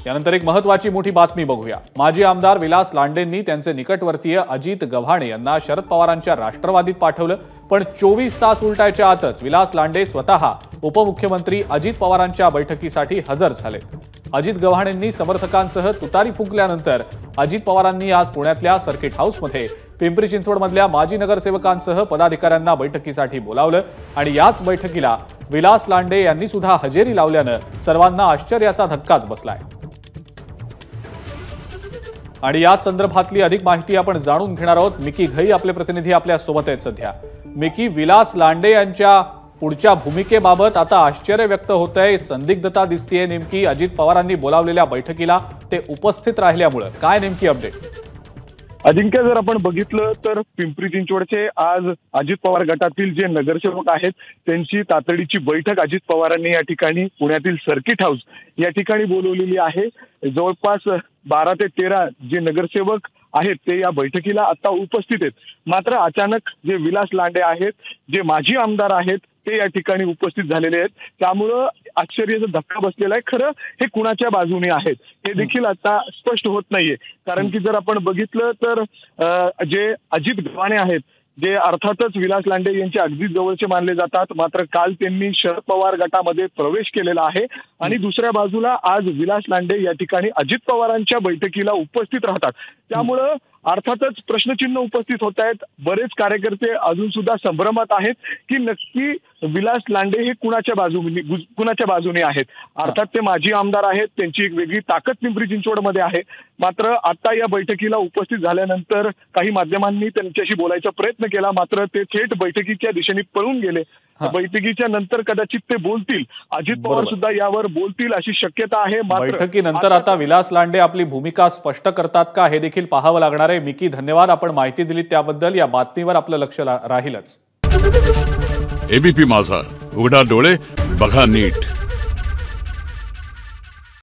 यानंतर एक महत्त्वाची मोठी बातमी बघूया। माजी आमदार विलास लांडेंनी त्यांचे निकटवर्तीय अजित गव्हाणे यांना शरद पवारांच्या राष्ट्रवादीत पाठवलं, पण 24 तास उलटायच्या आतच विलास लांडे स्वतः उपमुख्यमंत्री अजित पवारांच्या बैठकीसाठी हजर झाले। अजित गव्हाणेंनी समर्थकांसह तुतारी फुंकल्यानंतर अजित पवारांनी आज पुण्यातल्या सर्किट हाऊसमध्ये पिंपरी चिंचवडमधल्या माजी नगरसेवकांसह पदाधिकाऱ्यांना बैठकीसाठी बोलावलं आणि याच बैठकीला विलास लांडे यांनी सुद्धा हजेरी लावल्यानं सर्वांना आश्चर्याचा धक्काच बसलाय। आणि याच संदर्भातली अधिक माहिती आपण जाणून घेणार आहोत। मिकी घई आपले प्रतिनिधी आपल्या सोबत आहेत सध्या। मिकी, विलास लांडे यांच्या पुढच्या भूमिकेबाबत आता आश्चर्य व्यक्त होतंय, संदिग्धता दिसतेय नेमकी अजित पवारांनी बोलावलेल्या बैठकीला ते उपस्थित राहिल्यामुळे काय नेमकी अपडेट? अजिंक्य, जर आपण बघितलं तर पिंपरी चिंचवडचे आज अजित पवार गटातील जे नगरसेवक आहेत त्यांची तातडीची बैठक अजित पवारांनी या ठिकाणी पुण्यातील सर्किट हाऊस या ठिकाणी बोलवलेली आहे। जवळपास 12 ते 13 जे नगरसेवक आहेत ते या बैठकीला आता उपस्थित आहेत। मात्र अचानक जे विलास लांडे आहेत, जे माजी आमदार आहेत, ते या ठिकाणी उपस्थित झालेले आहेत। त्यामुळं आश्चर्याचा धक्का बसलेला आहे। खरं हे कुणाच्या बाजूने आहेत हे देखील आता स्पष्ट होत नाहीये, कारण की जर आपण बघितलं तर जे अजित गव्हाणे आहेत, जे अर्थातच विलास लांडे यांचे अगदी जवळचे मानले जातात, मात्र काल त्यांनी शरद पवार गटामध्ये प्रवेश केलेला आहे आणि दुसऱ्या बाजूला आज विलास लांडे या ठिकाणी अजित पवारांच्या बैठकीला उपस्थित राहतात। त्यामुळं अर्थातच प्रश्नचिन्ह उपस्थित होत आहेत। बरेच कार्यकर्ते अजून सुद्धा संभ्रमात आहेत की नक्की विलास लांडे हे कुणाच्या बाजूने आहेत। अर्थात ते माजी आमदार आहेत, त्यांची एक वेगळी ताकद पिंपरी चिंचवडमध्ये आहे। मात्र आता या बैठकीला उपस्थित झाल्यानंतर काही माध्यमांनी त्यांच्याशी बोलायचा प्रयत्न केला, मात्र ते थेट बैठकीच्या दिशेने पळून गेले। बैठकीच्या नंतर कदाचित ते बोलतील, अजित पवार सुद्धा यावर बोलतील अशी शक्यता आहे। बैठकीनंतर आता विलास लांडे आपली भूमिका स्पष्ट करतात का हे देखील पाहावं लागणार आहे। मिकी, धन्यवाद, आपण माहिती दिली त्याबद्दल। या बातमीवर आपलं लक्ष राहीलच। एबीपी माझा, उघडा डोळे बघा नीट।